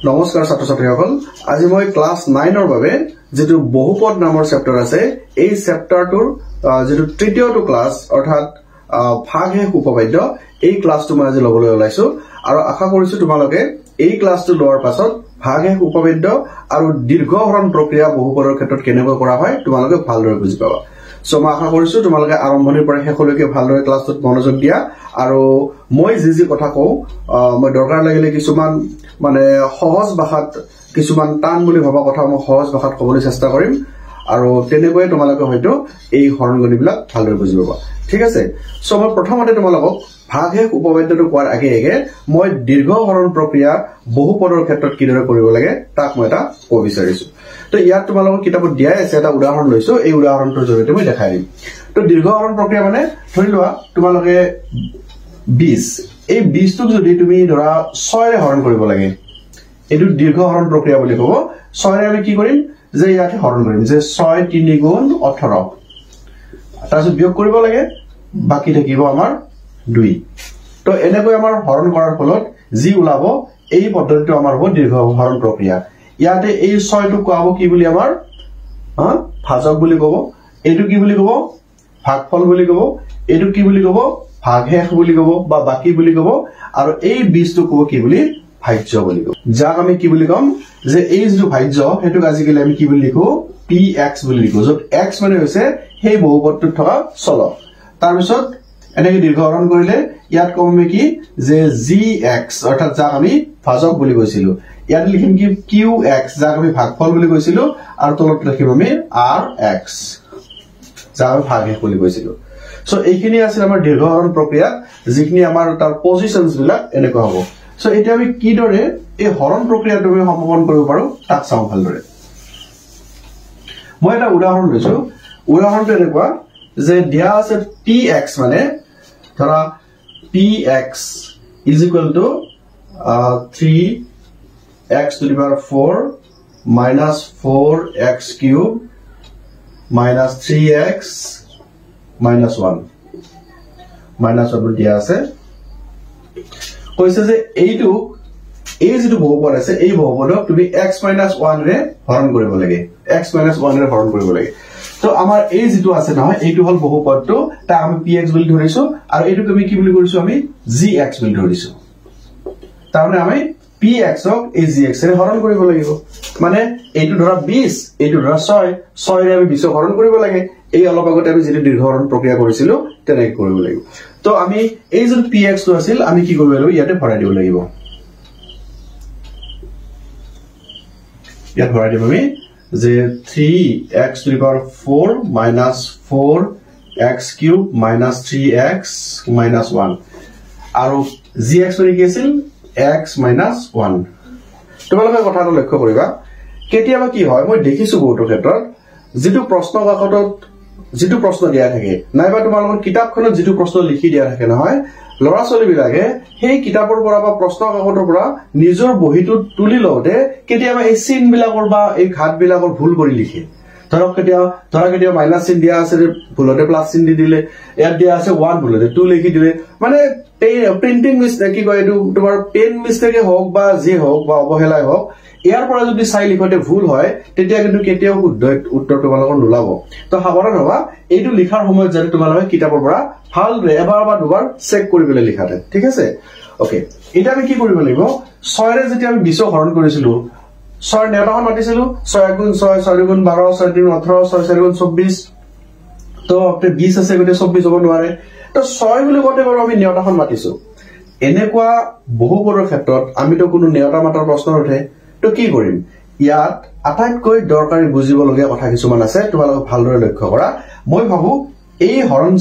নমস্কাৰ ছাত্ৰ ছাত্ৰীসকল আজি মই ক্লাস 9 ৰ বাবে যেটো বহুপদ নামৰ চেপ্টাৰ আছে এই চেপ্টাৰটোৰ যেটো তৃতীয়টো ক্লাস অৰ্থাৎ ভাগহেষ উপপাদ্য এই ক্লাসটো মই আজি লবলৈ ওলাইছো আৰু আশা কৰিছো তোমালোকে এই ক্লাসটো লোৱাৰ পাছত ভাগহেষ উপপাদ্য আৰু দীৰ্ঘ হৰণ প্ৰক্ৰিয়া বহুপদৰ ক্ষেত্ৰত কেনেকৈ কৰা হয় তোমালোকে ভালদৰে বুজি পাবা সো মই আশা কৰিছো তোমালোকে আৰম্ভণিৰ পৰা শেষলৈকে ভালদৰে ক্লাসটোত মনোযোগ দিয়া আৰু মই যি কথা কও মই দৰকাৰ লাগিলে কিছুমান মানে সহজ ভাষাত কিছুমান টান বুলি ভাবা কথা মই সহজ ভাষাত ক'বলৈ চেষ্টা কৰিম আৰু তেনেকৈ তোমালোকে হয়তো এই হৰণগণিবিলাক ভালদৰে বুজি পাবা ঠিক আছে সো মই প্ৰথমতে তোমালোকক ভাগহেষ উপপাদ্যটো কোৱাৰ আগে মই দীৰ্ঘ হৰণ প্ৰক্ৰিয়া বহুপদৰ ক্ষেত্ৰত কিদৰে কৰিব লাগে তাক মই এটা ক'ব বিচাৰিছো তো ইয়াত তোমালোকৰ কিতাপত দিয়া আছে এটা উদাহৰণ লৈছো এই উদাহৰণটোৰ জৰিয়তে মই দেখাই দিম তো দীৰ্ঘ হৰণ প্ৰক্ৰিয়া মানে ধৰি লোৱা তোমালোকে 20 এই 20 টোক যদি তুমি ধৰা 6 ৰে হৰণ কৰিব লাগে এটো দীৰ্ঘ হৰণ প্ৰক্ৰিয়া বুলি ক'ব 6 ৰে আমি কি কৰিম যে ইয়াতে হৰণ কৰিম যে 6 3 গুণ 18 তাৰপিছত বিয়োগ কৰিব লাগে বাকি থাকিব আমাৰ 2 তো এনেকৈ আমাৰ হৰণ কৰাৰ ফলত যি ওলাব এই পদ্ধতিটো আমাৰ হ'ব দীৰ্ঘ হৰণ প্ৰক্ৰিয়া ইয়াতে এই 6 টো কোৱাব কি বুলি আমাৰ ভাজক বুলি ক'ব এটো কি বুলি ক'ব ভাগফল বুলি ক'ব এটো কি বুলি ক'ব ভাগহেষ বুলি ক'ব বা বাকি বুলি ক'ব আৰু এই 20 টো ক'ব কি বুলি ভাজ্য বুলি ক'ব যাক আমি কি বুলি কম যে এই যে ভাজ্য হেতু আজিকালি আমি কি বুলি লিখো px বুলি লিখো যত x মানে হৈছে সেই বহুপদটোত থকা চলক তাৰ পিছত এনেকৈ দীৰ্ঘ হৰণ কৰিলে ইয়াত কম আমি কি যে gx অৰ্থাৎ যাক আমি ভাজক বুলি কৈছিলো ইয়াত লিখিম কি qx যাক আমি ভাগফল বুলি কৈছিলো আৰু তলত লিখিম আমি rx যাক আমি ভাগহেষ বুলি কৈছিলো সো এইখিনি আছিল আমাৰ দীৰ্ঘ হৰণ প্ৰক্ৰিয়া যিখিনি আমাৰ তাৰ পজিশনস বিলাক এনেকৈ হ'ব সো এটা আমি কি দৰে এই হৰণ প্ৰক্ৰিয়াটো আমি সম্পন্ন কৰিব পাৰো তাক চাও ভালদৰে মই এটা উদাহৰণ লৈছো উদাহৰণটো এনেকুৱা যে দিয়া আছে px মানে ধৰা px = 3x to the power 4 minus 4x cube minus 3x minus 1 minus 1 দিয়া আছে কৈছে যে এইটো এই যেটো বহুপদ আছে এই বহুপদক তুমি x - 1 ৰে হৰণ কৰিব লাগে x - 1 ৰে হৰণ কৰিব লাগে তো আমাৰ এই যেটো আছে নহয় এইটো হল বহুপদটো তা আমি px বুলি ধৰিছো আৰু এইটো আমি কি বুলি কৰিছো আমি gx বুলি ধৰিছো তাৰমানে আমি px ক এই gx ৰে হৰণ কৰিব লাগিব মানে এইটো ধৰা 20 এইটো ধৰা 6 ৰে আমি 20 হৰণ কৰিব লাগে এই অলপ আগতে আমি যেটো দীৰ্ঘ হৰণ প্ৰক্ৰিয়া কৰিছিলো তেনেকৈ কৰিব লাগিব তো আমি এই যে px টো আছিল আমি কি কৰিব লাগিব ইয়াতে ভৰাই দিব লাগিব ইয়াত ভৰাই দিব আমি যে 3x to the power 4 minus 4x cube minus 3x minus 1 আৰু gx মানে কি আছিল x minus 1 তোমালোকে কথাটো লক্ষ্য কৰিবা কেতিয়াবা কি হয় মই দেখিছো বহুতো ক্ষেত্ৰত যেটো প্ৰশ্ন কাকতত যেটো প্ৰশ্ন দিয়া থাকে নাইবা তোমালোকৰ কিতাপখনত যেটো প্ৰশ্ন লিখি দিয়া থাকে নহয় লৰা ছোৱালী বিলাকে সেই কিতাপৰ পৰা বা প্ৰশ্ন কাকতৰ পৰা নিজৰ বহিটো তুলি লওতে কেতিয়াবা এই চিন বিলাকৰ বা এই ঘাট বিলাকৰ ভুল কৰি লিখে ধৰক কেতিয়া মাইনাস চিন দিয়া আছে ভুলতে প্লাস চিন দি দিলে ইয়াত দিয়া আছে 1 ভুলতে 2 লিখি দিলে মানে প্ৰিন্টিং মিস্টেক কি কয় এটো তোমাৰ পেন মিস্টেকে হোক বা যি হোক বা অবহেলাই হোক ইয়াৰ পৰা যদি চাই লিখতে ভুল হয় তেতিয়া কিন্তু কেতিয়াও শুদ্ধ উত্তৰ তোমালোকৰ নোলাব তো সাৱধান হবা এইটো লিখাৰ সময়ত যদি তোমালোকে কিতাপৰ পৰা ভালদৰে এবাৰ বা দুবাৰ চেক কৰিবলৈ লিখাতে ঠিক আছে ওকে এটা আমি কি কৰিব লাগিব 6 ৰে যেতিয়া আমি 20 হৰণ কৰিছিলো 6 নেওতাখন মাতিছিলো 6 গুণ 6 6 গুণ 12 6 গুণ 18 6 4 গুণ 24 তো আপনি 20 আছে গতে 24 হ'ব নোৱাৰে তো 6 বুলি কওঁতে বাৰু আমি নেওতাখন মাতিছো এনেকুৱা বহুপদৰ ক্ষেত্ৰত আমিতো কোনো নেওতা মাতাৰ প্ৰশ্ন উঠে তো কি কৰিম ইয়াত আটাইতকৈ দৰকাৰী বুজিবলগীয়া কথা কিছুমান আছে তোমালোকে ভালদৰে লক্ষ্য কৰা মই ভাবো এই হৰণ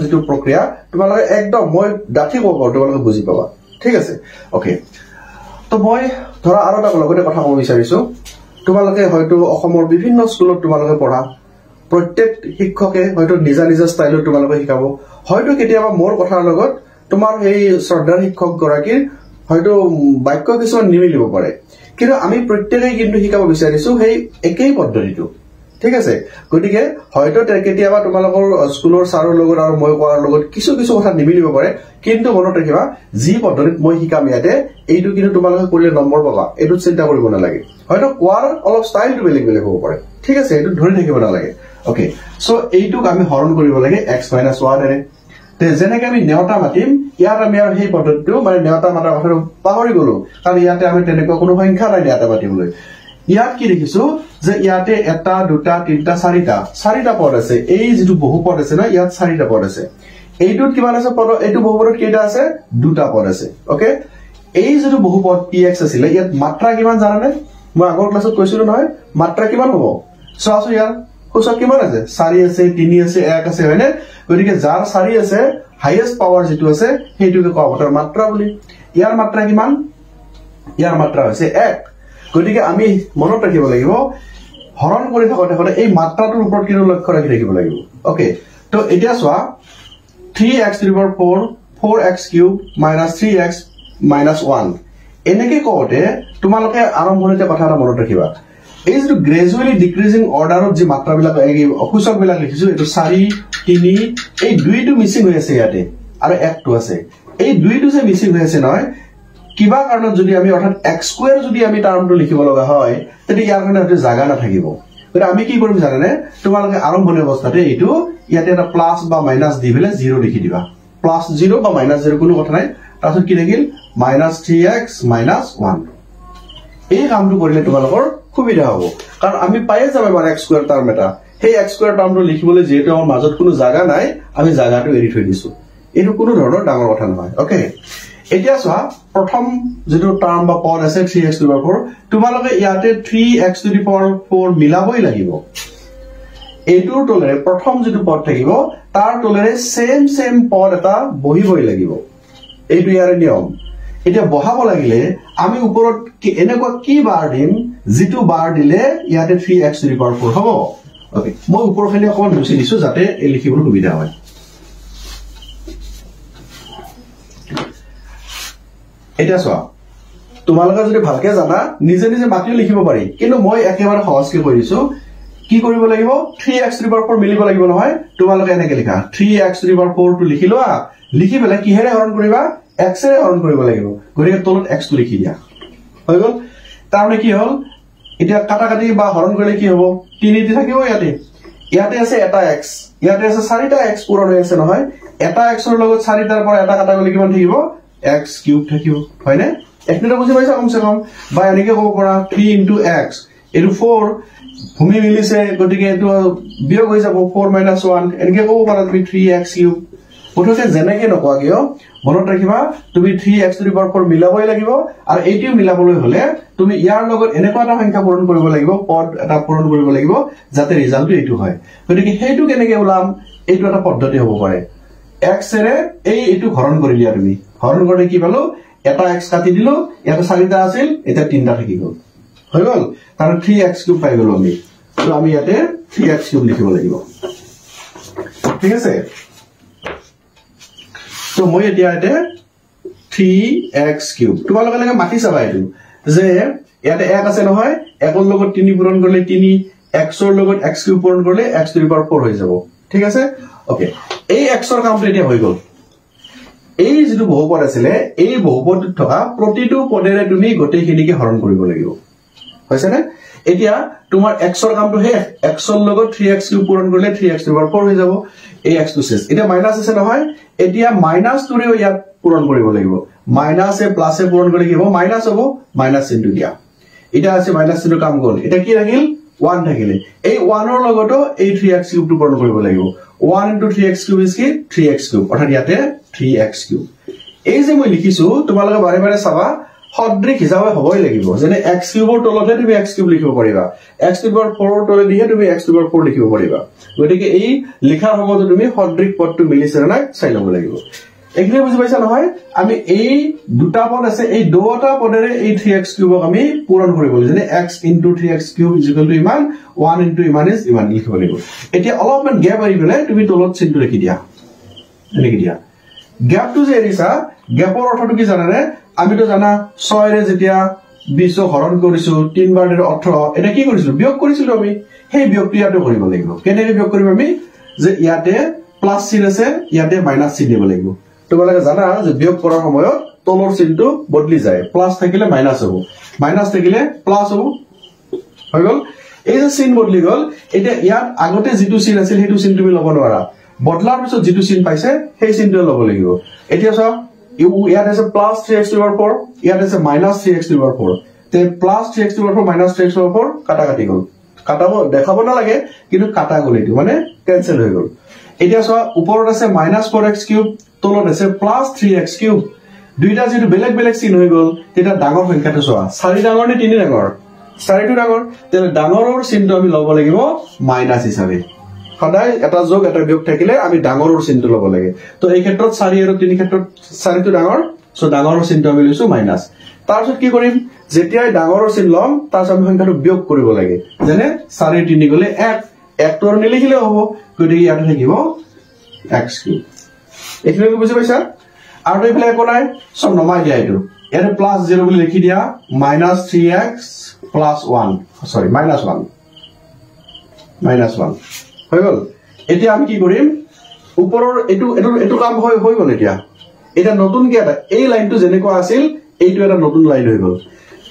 যেটো প্ৰক্ৰিয়া তোমালোকে একদম মই ডাঠি ক'ব তোমালোকে বুজি পাবা ঠিক আছে ওকে তো মই ধৰা আৰু এটা লগতে কথা ক'ব বিচাৰিছো তোমালোকে হয়তো অসমৰ বিভিন্ন স্কুলত তোমালোকে পঢ়া প্ৰত্যেক শিক্ষকে হয়তো নিজা নিজা ষ্টাইলত তোমালোকে শিকাব হয়তো কেতিয়াবা মোৰ কথাৰ লগত তোমাৰ এই শ্ৰদ্ধাৰ শিক্ষক গৰাকীৰ হয়তো বাক্য কিছুমান নিমিলিব পাৰে কিন্তু আমি প্ৰত্যেকই কিন্তু শিকাব বিচাৰিছো সেই একেই পদ্ধতিটো ঠিক আছে গতিকে হয়তো কেতিয়াবা তোমালোকৰ স্কুলৰ ছাৰৰ লগত আৰু মই কৰাৰ লগত কিছু কথা নিমিলিব পাৰে কিন্তু মনত ৰাখিবা যি পদ্ধতিত মই শিকাম ইয়াতে এইটো কিন্তু তোমালোকে কৰিলে নম্বৰ পাবা এইটো চিন্তা কৰিব নালাগে হয়তো কোৱাৰ অলপ ষ্টাইলটো বেলেগ হ'ব পাৰে ঠিক আছে এইটো ধৰি থাকিব নালাগে ওকে সো এইটোক আমি হৰণ কৰিব লাগে x - 1 এৰে তে যেনেকৈ আমি নেওতা মাতিম ইয়াত আমি আৰু সেই পদ্ধতিটো মানে নেওতা মাতাৰ কথাটো পাহৰি গলো কাৰণ ইয়াতে আমি তেনেকুৱা কোনো সংখ্যা নাই নেওতা মাতিবলৈ ইয়াত কি দেখিছো যে ইয়াতে এটা দুটা তিনটা চাৰিটা পদ আছে এই যেটো বহুপদ আছে না ইয়াত চাৰিটা পদ আছে এইটোত কিমান আছে পদ এইটো বহুপদত কেইটা আছে দুটা পদ আছে ওকে এই যেটো বহুপদ px আছিল ইয়াত মাত্ৰা কিমান জানানে মই আগৰ ক্লাছত কৈছিলো নহয় মাত্ৰা কিমান হ'ব চোৱাছো ইয়াৰ কোচত কিমান আছে 4 আছে 3 আছে 1 আছে হয়নে গতিকে যাৰ 4 আছে হাইয়েস্ট পাৱাৰ যেটো আছে হেইটোকে কোৱা হয় মাত্ৰা বুলি ইয়াৰ মাত্ৰা কিমান ইয়াৰ মাত্ৰা হৈছে 1 গতিকে আমি মনত ৰাখিব লাগিব হৰণ কৰি থাকোতে এই মাত্ৰাটোৰ ওপৰত কিনো লক্ষ্য ৰাখি থাকিব লাগিব ওকে তো এতিয়া চোৱা 3x⁴ 4x³ - 3x - 1 এনেকে কোতে তোমালোকে আৰম্ভণিতে কথা এটা মনত ৰাখিবা এই যে গ্ৰেজুৱেলি ডিক্ৰিজিং অৰ্ডাৰত যে মাত্ৰাবিলাক অসূচকবিলাক লিখিছো এটো 4 3 এই দুইটো মিসিং হৈ আছে ইয়াতে আৰু একটো আছে এই দুইটো যে মিসিং হৈ আছে নহয় কিবা কাৰণত যদি আমি অৰ্থাৎ x² যদি আমি টাৰ্মটো লিখিব লগা হয় তেতিয়া ইয়াৰ কাৰণে এটা জায়গা নাথাকিব গতিকে আমি কি কৰিম জানেনে তোমালোকে আৰম্ভণি অৱস্থাতে এইটো ইয়াতে এটা প্লাস বা মাইনাস দি ফেলে 0 লিখি দিবা +0 বা -0 কোনো কথা নাই তাৰছত কি থাকিল -3x - 1 এই কামটো কৰিলে তোমালোকৰ সুবিধা হ'ব কাৰণ আমি পাইয়ে যাব মানে x² টাৰ্ম এটা সেই x² টাৰ্মটো লিখিবলৈ যেটো আমাৰ মাজত কোনো জায়গা নাই আমি জায়গাটো এৰি থৈ দিছো এটো কোনো ধৰণৰ ডাঙৰ কথা নহয় ওকে এতিয়া চোৱা প্ৰথম যেটো টাৰ্ম বা পদ আছে 3x⁴ তোমালোকে ইয়াতে 3x⁴ মিলাবই লাগিব এইটোৰ তলেৰে প্ৰথম যেটো পদ থাকিব তাৰ তলেৰে সেম পদ এটা বহিবই লাগিব এইটো ইয়াৰ নিয়ম এটা বহাব লাগিলে আমি ওপৰত এনেকুৱা কি বাৰ দিম যেটো বাৰ দিলে ইয়াতে 3x⁴ হ'ব ওকে মই ওপৰখালি অকমান মুছি দিছো যাতে এই লিখিবলৈ সুবিধা হয় এটা চোৱা তোমালোকে যদি ভালকে জানা নিজে মাতি লিখিব পাৰি কিন্তু মই একেবাৰে সহজকৈ কৈ দিছো কি কৰিব লাগিব 3x⁴ মিলিব লাগিব নহয় তোমালোকে এনেকে লিখা 3x⁴ টো লিখি লোৱা লিখি পেলাই কিহেৰে হৰণ কৰিবা x এৰে হৰণ কৰিব লাগিব গৰিকে তলত x টো লিখি দিয়া হৈ গল তাৰমানে কি হল এতিয়া কাটাকাটি বা হৰণ কৰিলে কি হ'ব 3 টি থাকিব ইয়াতে আছে এটা x ইয়াতে আছে 4টা x পূৰণ হৈ আছে নহয় এটা x ৰ লগত 4টাৰ পৰা এটা কাটা গলে কিমান থাকিব x³ থাকিব হয়নে একনিটা বুজি পাইছা কমসে কম বা এনেকে ক'ব পৰা 3 * x এটো 4 ভূমি মিলিছে গতিকে এটো বিয়োগ হৈ যাব 4 - 1 এনেকে ক'ব পৰা তুমি 3x³ ওঠতে যেনেকে নকোৱা কিয় মনত ৰাখিবা তুমি 3x⁴ মিলাবই লাগিব আৰু এইটো মিলাবলৈ হলে তুমি ইয়াৰ লগত এনেকুৱা এটা সংখ্যা পূৰণ কৰিব লাগিব পদ এটা পূৰণ কৰিব লাগিব যাতে ৰিজাল্টটো এইটো হয় গতিকে হেইটো কেনেকে ওলাম এইটো এটা পদ্ধতি হ'ব পাৰে x এৰে এইটো হৰণ কৰি লিয়া তুমি হৰণ কৰি কি পালো এটা x কাটি দিলো ইয়াতে 4টা আছিল এটা 3টা থাকি গল হৈ গল তাৰ 3x³ পাই গলো তো আমি ইয়াতে 3x³ লিখিব লাগিব ঠিক আছে তো মই এতিয়া ইয়াতে 3x³ তোমালোকে লাগে মাটি চাবা এইটো যে ইয়াতে 1 আছে নহয় 1 ৰ লগত 3 পূৰণ কৰিলে 3 x ৰ লগত x³ পূৰণ কৰিলে x⁴ হৈ যাব ঠিক আছে ওকে এই x ৰ কামটো এতিয়া হৈ গল এই যেটো বহুপদ আছিল এই বহুপদত থকা প্ৰতিটো পদেৰে তুমি গটেইখিনিকে হৰণ কৰিব লাগিব হৈছে নে এতিয়া তোমাৰ x ৰ কামটো হে x ৰ লগত 3x³ পূৰণ কৰিলে 3x⁴ হৈ যাব এই x টো শেষ এটা মাইনাস আছে নহয় এতিয়া মাইনাস টোৰেও ইয়াত পূৰণ কৰিব লাগিব মাইনাস এ প্লাস এ পূৰণ কৰিলে কি হ'ব মাইনাস হ'ব মাইনাস চিহ্ন দিয়া এটা আছে মাইনাস চিহ্ন কাম গল এটা কি ৰাখিল 1 থাকিলে এই 1 ৰ লগতো এই 3x³ টো পূৰণ কৰিব লাগিব 1 * 3x³ is কি 3x³ অৰ্থাৎ ইয়াতে 3x³ এই যে মই লিখিছো তোমালোকে বাৰে বাৰে চাবা সদৃশ হিচাপে হ'বই লাগিব যেনে x³ ৰ তলতে তুমি x³ লিখিব পাৰিবা x⁴ ৰ তলে দিহে তুমি x⁴ লিখিব পাৰিবা গতিকে এই লিখাৰ সময়ত তুমি সদৃশ পদটো মিলিছে নাই চাই লব লাগিব একদম বুজি পাইছা নহয় আমি এই দুটা পদ আছে এই দুটা পদেৰে এই 3x³ ক আমি পূৰণ কৰিব লাগিব যেনে x * 3x³ = ইমান 1 * ইমান is ইমান লিখিব লাগিব এতিয়া অলপমান গ্যাপ আহি গলে তুমি তলত চিহ্ন লিখি দিয়া এনেকে দিয়া গ্যাপটো যে এৰিছা গ্যাপৰ অৰ্থটো কি জানানে আমি তো জানা 6 ৰে যেতিয়া 20 হৰণ কৰিছো 3 বাৰ 18 এটা কি কৰিছিলো বিয়োগ কৰিছিলো আমি সেই বিয়োগটো ইয়াতে কৰিব লাগিব কেনেকৈ বিয়োগ কৰিম আমি যে ইয়াতে প্লাস চিন আছে ইয়াতে মাইনাস চিন দিব লাগিব তোমালোকে জানা যে বিয়োগ কৰাৰ সময়ত তলৰ চিনটো বদলি যায় প্লাস থাকিলে মাইনাস হ'ব মাইনাস থাকিলে প্লাস হ'ব হৈ গল এই যে চিন বদলি গল এটা ইয়াত আগতে যেটো চিন আছিল হেতু চিন তুমি লব নোৱাৰা বদলাৰ পিছত যেটো চিন পাইছে সেই চিনটো লব লাগিব এতিয়া সব ইয়াত আছে plus 3x to the power 4 ইয়াত আছে minus 3x to the power 4 তে plus 3x to the power 4 minus 3x to the power 4 কাটা কাটি গল কাটাব দেখাব না লাগে কিন্তু কাটা গল এটো মানে ক্যান্সেল হৈ গল এতিয়া সব ওপৰত আছে -4x কিউব তলত আছে +3x কিউব দুইটা যেটো বেলেগ বেলেগ চিন হৈ গল তেটা ডাঙৰ সংখ্যাটো সোৱা 4 ডাঙৰ নে 3 ডাঙৰ 4টো ডাঙৰ তেলে ডাঙৰৰ চিনটো আমি লব লাগিব মাইনাস হিচাপে সদায় এটা যোগ এটা বিয়োগ থাকিলে আমি ডাঙৰৰ চিনটো লব লাগে তো এই ক্ষেত্ৰত 4 আৰু 3 ক্ষেত্ৰত 4টো ডাঙৰ সো ডাঙৰৰ চিনটো আমি লৈছো মাইনাস তাৰপিছত কি কৰিম যেতিয়াই ডাঙৰৰ চিন লম তাৰপিছত আমি সংখ্যাটো বিয়োগ কৰিব লাগে যেনে 4 3 গলে 1 টো নিলিখিলে হ'ব গতিকে ইয়াতে থাকিব x কিউব এখানে কি বুঝি পাইছা আৰু এইফালে একো নাই সব নমাই দিয়া এটো ইয়াতে +0 বুলি লিখি দিয়া -3x +1 সৰি -1 হৈ গল এতিয়া আমি কি কৰিম ওপৰৰ এটো কাম হৈ গল এতিয়া এটা নতুন কি এটা এই লাইনটো যেনেকুৱা আছিল এইটো এটা নতুন লাইন হৈ গল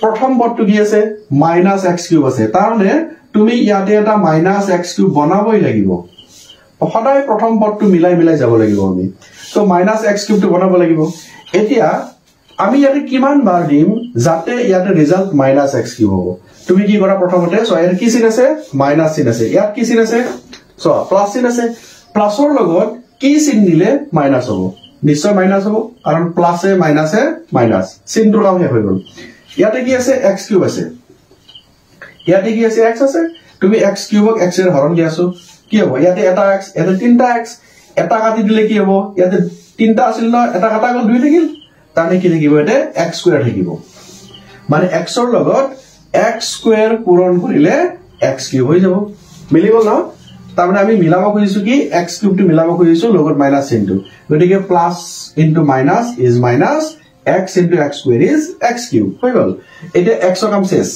প্ৰথম পদটো কি আছে -x³ আছে তাৰনে তুমি ইয়াতে এটা -x³ বনাবই লাগিব সদায় প্ৰথম পদটো মিলাই যাব লাগিব আমি সো -x³ টো বনাব লাগিব এতিয়া আমি ইয়াতে কিমান বাৰ দিম যাতে ইয়াতে ৰিজাল্ট -x³ হ'ব তুমি কি কৰা প্ৰথমতে সো ইয়াত কি চিন আছে মাইনাস চিন আছে ইয়াত কি চিন আছে সো প্লাস চিন আছে প্লাসৰ লগত কি চিন দিলে মাইনাস হ'ব নিশ্চয় মাইনাস হ'ব কাৰণ প্লাসে মাইনাসে মাইনাস চিনটোৰ কাম হে হৈ গল ইয়াতে কি আছে x³ আছে ইয়াতে কি আছে x আছে তুমি x³ ক x এৰ হৰণ দিয়াছো কি হ'ব ইয়াতে এটা x এটা তিনটা x এটা কাটি দিলে কি হ'ব ইয়াতে তিনটা আছিল ন এটা কাটা গল দুই থাকিল তানে কি থাকিব এতে x² থাকিব মানে x ৰ লগত x² পূৰণ কৰিলে x³ হৈ যাব মিলি গল ন তাৰমানে আমি মিলাব খুজিছো কি x³ টো মিলাব খুজিছো লগত মাইনাস চিনটো গতিকে plus into minus is minus x into x² is x³ হৈ গল এটা x ৰ কাম শেষ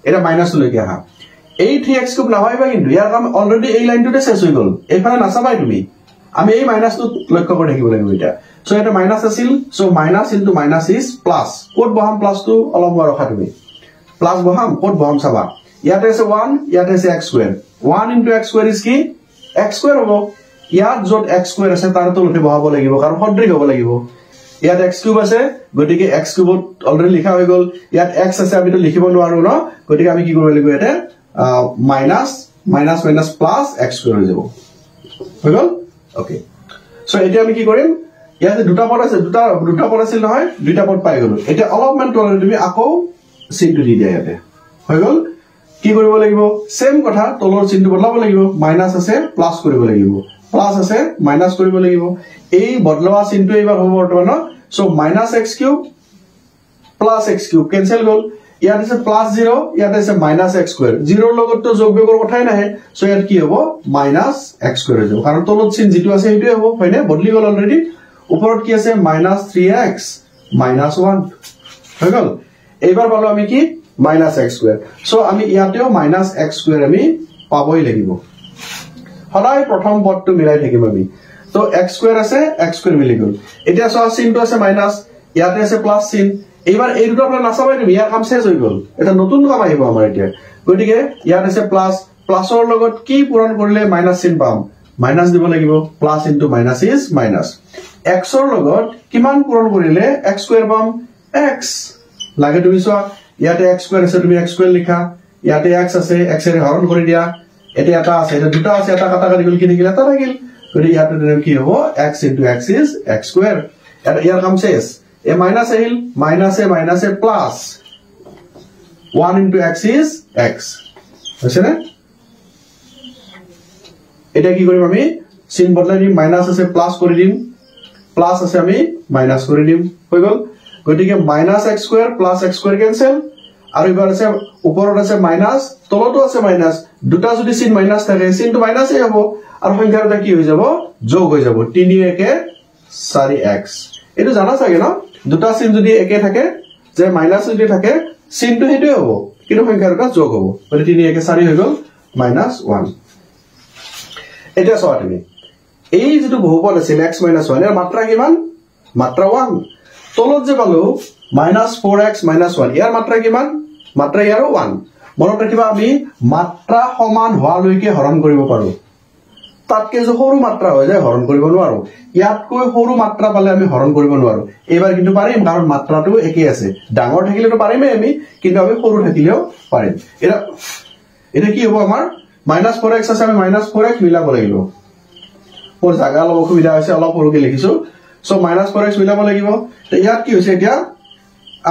এটা মাইনাস লৈকে আহা এই 3x³ নাভাইবা কিন্তু ইয়াৰ কাম অলৰেডি এই লাইনটোতে শেষ হৈ গল এফালে নাচাবাই তুমি আমি এই মাইনাসটো লক্ষ্য কৰি থাকিব লাগিব এটা সো এটা মাইনাস আছিল so minus into minus is plus code বহাম প্লাস টো অলপ ৰখা তুমি প্লাস বহাম কোড বহাম চাবা ইয়াতে আছে 1 ইয়াতে আছে x² 1 into x² is কি x² হ'ব ইয়াত যত x² আছে তাৰ তলতে বহাব লাগিব কাৰণ সদৃশ হ'ব লাগিব ইয়াত x³ আছে গতিকে x³ অলৰেডি লিখা হৈ গল ইয়াত x আছে আমি তো লিখিব নোৱাৰো ন গতিকে আমি কি কৰিব লাগিব এটা মাইনাস প্লাস x² হৈ যাব হৈ গল ওকে সো এতিয়া আমি কি কৰিম ইয়াতে দুটা পদ আছে দুটা পদ আছিল নহয় দুটা পদ পাই গলো এতিয়া অলপমান তললৈ তুমি আকৌ চিনটো দি দিয়া ইয়াতে হৈ গল কি কৰিব লাগিব সেম কথা তলৰ চিনটো বদলাব লাগিব মাইনাস আছে প্লাস কৰিব লাগিব প্লাস আছে মাইনাস কৰিব লাগিব এই বদলোৱা চিনটো এবাৰ হ'ব বৰ্তমান সো -x³ +x³ কেনসেল গল ইয়াত আছে +0 ইয়াত আছে -x² 0 ৰ লগত তো যোগ বিয়োগৰ কথাই নাহে সো ইয়াত কি হ'ব -x² হৈ যাব কাৰণ তলত চিন যেটো আছে হেইটোই হ'ব হয়নে বদলি গল অলৰেডি ওপৰত কি আছে -3x -1 হৈ গল এইবাৰ পালো আমি কি -x²। সো আমি ইয়াতেও -x² আমি পাবই লাগিব সদায় প্ৰথম পদটো মিলাই থাকিম আমি তো x² আছে x² মিলি গল এতিয়া সো চিনটো আছে মাইনাস ইয়াতে আছে প্লাস চিন এইবাৰ এই দুটো আপনা নাচাবাই তুমি ইয়াৰ কাম শেষ হৈ গল এটা নতুন কাম আহিব আমাৰ এতিয়া গতিকে ইয়াত আছে প্লাসৰ লগত কি পূৰণ কৰিলে মাইনাস চিন পাম মাইনাস দিব লাগিব plus into minus is minus x ৰ লগত কিমান পূৰণ কৰিলে x² পাম x লাগে তুমি চোৱা ইয়াতে x² আছে তুমি x² লিখা ইয়াতে x আছে x এর হৰণ কৰি দিয়া এটা আছে এটা দুটা আছে এটা কাটা কাটি গল কি থাকিল এটা থাকিল গতিকে ইয়াতে কি হ'ব x into x is x² ইয়াৰ কাম শেষ এ মাইনাস আহিল মাইনাসে plus 1 into x is x আছে না এটা কি কৰিম আমি চিন বদলাই দিম মাইনাস আছে প্লাস কৰি দিম প্লাস আছে আমি মাইনাস কৰি দিম হৈ গল গতিকে -x² +x² ক্যান্সেল আৰু এবাৰ আছে ওপৰত আছে মাইনাস তলতো আছে মাইনাস দুটা যদি চিন মাইনাস থাকে চিনটো মাইনাসই হ'ব আৰু সংখ্যাটা কি হৈ যাব যোগ হৈ যাব 3 1 4x এটো জানা চাগে ন দুটা চিন যদি একে থাকে যে মাইনাস যদি থাকে চিনটো হেতুৱে হ'ব কিন্তু সংখ্যা দুটা যোগ হ'ব মানে 3 1 4 হৈ গল -1 এটা চোৱা তুমি এই যেটো বহুপদ আছিল x - 1 এৰ মাত্ৰা কিমান মাত্ৰা 1 তলত যে পালো -4x - 1 ইয়াৰ মাত্ৰা কিমান মাত্ৰা ইয়াৰো 1 মনত ৰাখিবা আমি মাত্ৰা সমান হোৱালৈকে হৰণ কৰিব পাৰো তাতকে যে সৰু মাত্ৰা হৈ যায় হৰণ কৰিব নোৱাৰো ইয়াতকৈ সৰু মাত্ৰা পালে আমি হৰণ কৰিব নোৱাৰো এবাৰ কিন্তু পাৰিম কাৰণ মাত্ৰাটো একেই আছে ডাঙৰ থাকিলেতো পাৰিমে আমি কিন্তু আমি সৰু থাকিলেও পাৰিম এটা কি হ'ব আমাৰ -4x আছে আমি -4x মিলাব লাগিব মোৰ জাগা লব সুবিধা হৈছে অলপ সৰুকে লিখিছো সো -4x মিলাব লাগিব তে ইয়াত কি হৈছে এতিয়া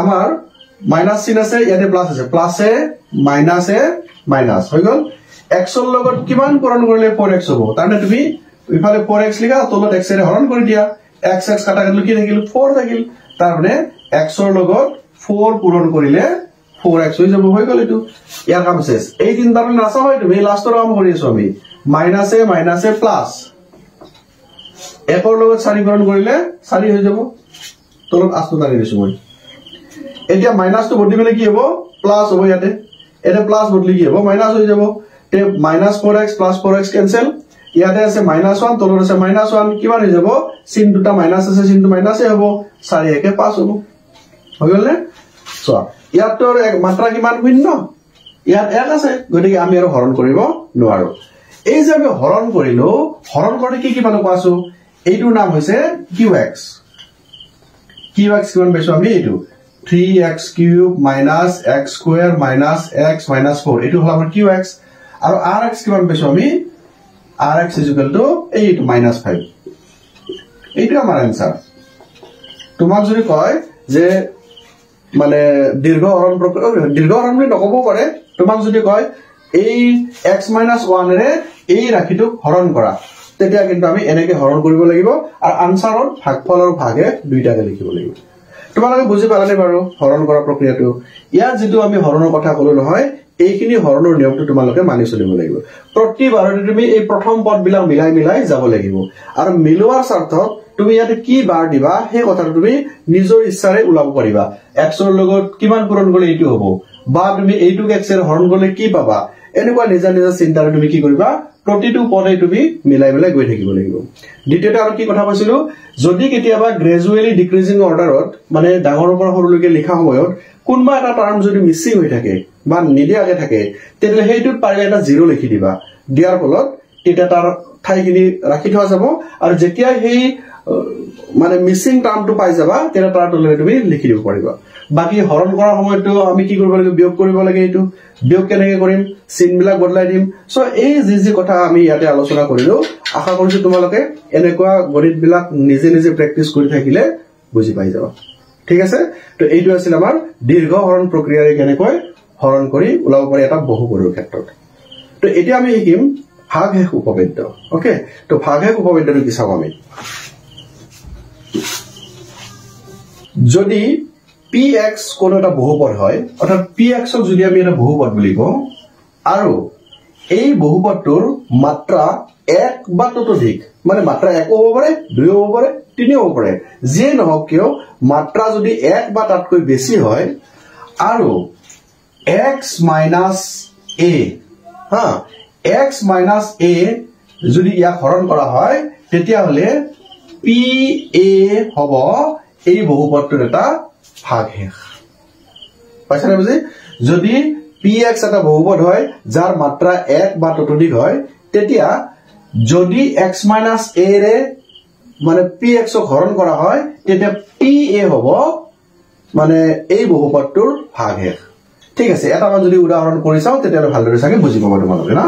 আমাৰ মাইনাস চিন আছে ইয়াতে প্লাস আছে প্লাসে মাইনাসে মাইনাস হৈ গল x ৰ লগত কিমান পূৰণ কৰিলে 4x হ'ব তাৰমানে তুমি ইফালে 4x লিখা তলত x এৰে হৰণ কৰি দিয়া x কাটা গেল কি থাকিল 4 থাকিল তাৰমানে x ৰ লগত 4 পূৰণ কৰিলে 4x হৈ যাব হৈ গল এটো ইয়াৰ কাম শেষ এই তিনটা মানে নাছা হয় তুমি লাষ্টৰ কাম কৰি আছো আমি মাইনাসে মাইনাসে প্লাস 1 ৰ লগত 4 পূৰণ কৰিলে 4 হৈ যাব তলত আস্তু টানি দিছো মই এতিয়া মাইনাস তো বদলি কি হ'ব প্লাস হ'ব ইয়াতে এটা প্লাস বদলি কি হ'ব মাইনাস হৈ যাব তে -4x + 4x ক্যান্সেল ইয়াতে আছে -1 তলত আছে -1 কিমান হৈ যাব চিন দুটা মাইনাস আছে চিনটো মাইনাসে হ'ব 4 1 5 হ'ব হৈ গল নে সো ইয়াতৰ এক মাত্ৰা কিমান শূন্য ইয়াত 1 আছে গতিকে আমি আৰু হৰণ কৰিব নোৱাৰো এই যে আমি হৰণ কৰিলো হৰণ কৰি কি পালো পাছো এইটোৰ নাম হৈছে qx কিমান পাইছো আমি এইটো 3x³ - x² - x - 4 এটো হল আমাৰ qx আৰু rx কিমান পাইছো আমি rx = 8 - 5 এইটো আমাৰ आंसर তোমাক যদি কয় যে মানে দীৰ্ঘ হৰণ মানে নকব পাৰে তোমাক যদি কয় এই x - 1 ৰে এই ৰাখিটো হৰণ কৰা তেতিয়া কিন্তু আমি এনেকে হৰণ কৰিব লাগিব আৰু আনসাৰৰ ভাগফল আৰু ভাগে দুইটাকে লিখিব লাগিব তোমালোকে বুজি পালানে বাৰু হৰণ কৰা প্ৰক্ৰিয়াটো ইয়াত যেটো আমি হৰণৰ কথা কলো নহয় এইখিনি হৰণৰ নিয়মটো তোমালোকে মানি চলিব লাগিব প্ৰতিবাৰতে তুমি এই প্ৰথম পদবিলাক মিলাই যাব লাগিব আৰু মিলোৱাৰ স্বাৰ্থত তুমি ইয়াতে কি বাৰ দিবা সেই কথাটো তুমি নিজৰ ইচ্ছাৰে উলাব পাৰিবা x ৰ লগত কিমান পূৰণ কৰিলে এইটো হ'ব বা তুমি এইটোক x এৰ হৰণ কৰিলে কি পাবা এনেকুৱা নিজা চিন্তাৰে তুমি কি কৰিবা প্ৰতিটো পদে তুমি মিলাই গৈ থাকিব লাগিব দ্বিতীয়তে আৰু কি কথা কৈছিলো যদি কেতিয়াবা গ্ৰেজুৱেলি ডিক্ৰিজিং অৰ্ডাৰত মানে ডাঙৰৰ পৰা সৰুলৈকে লিখা সময়ত কোনবা এটা টাৰ্ম যদি মিসিং হৈ থাকে বা নিদিয়াকে থাকে তেতিয়ালে হেইটোত পাৰিলে এটা 0 লিখি দিবা দিয়াৰ ফলত এটা তাৰ ঠাইখিনি ৰাখি থোৱা যাব আৰু যেতিয়া হেই মানে মিসিং টাৰ্মটো পাই যাবা তেৰা তাৰ তললৈ তুমি লিখি দিব পাৰিবা বাকি হৰণ কৰাৰ সময়টো আমি কি কৰিব লাগিব বিয়োগ কৰিব লাগে এইটো বিয়োগ কেনেকৈ কৰিম চিনবিলাক বদলাই দিম সো এই যি কথা আমি ইয়াতে আলোচনা কৰিলো আশা কৰিছো তোমালোকে এনেকুৱা গণিতবিলাক নিজে প্ৰেক্টিস কৰি থাকিলে বুজি পাই যাবা ঠিক আছে তো এইটো আছিল আমাৰ দীৰ্ঘ হৰণ প্ৰক্ৰিয়াৰে কেনেকৈ হৰণ কৰি উলাব পাৰি এটা বহুপদৰ ক্ষেত্ৰত তো এতিয়া আমি শিকিম ভাগশেষ উপপাদ্য ওকে তো ভাগশেষ উপপাদ্যটো কি চাও আমি যদি px কোনো এটা বহুপদ হয় অর্থাৎ px ক যদি আমি এটা বহুপদ বুলি কওঁ আৰু এই বহুপদটোৰ মাত্ৰা 1 বা ততোধিক মানে মাত্ৰা 1 হ'ব পাৰে 2 হ'ব পাৰে 3 হ'ব পাৰে যে নহওক কিয় মাত্ৰা যদি 1 বা তাতকৈ বেছি হয় আৰু x - a হা x - a যদি ইয়াক হৰণ কৰা হয় তেতিয়া হলে pa হ'ব এই বহুপদটোৰ এটা ভাগশেষ পাইছানে বুজি যদি px এটা বহুপদ হয় যাৰ মাত্ৰা 1 বা ততোধিক হয় তেতিয়া যদি x - a ৰে মানে px ক হৰণ কৰা হয় তেতিয়া pa হ'ব মানে এই বহুপদটোৰ ভাগশেষ ঠিক আছে এটা যদি উদাহৰণ কৰি চাও তেতিয়া ভালদৰে চাগে বুজি পাব তোমালোকে না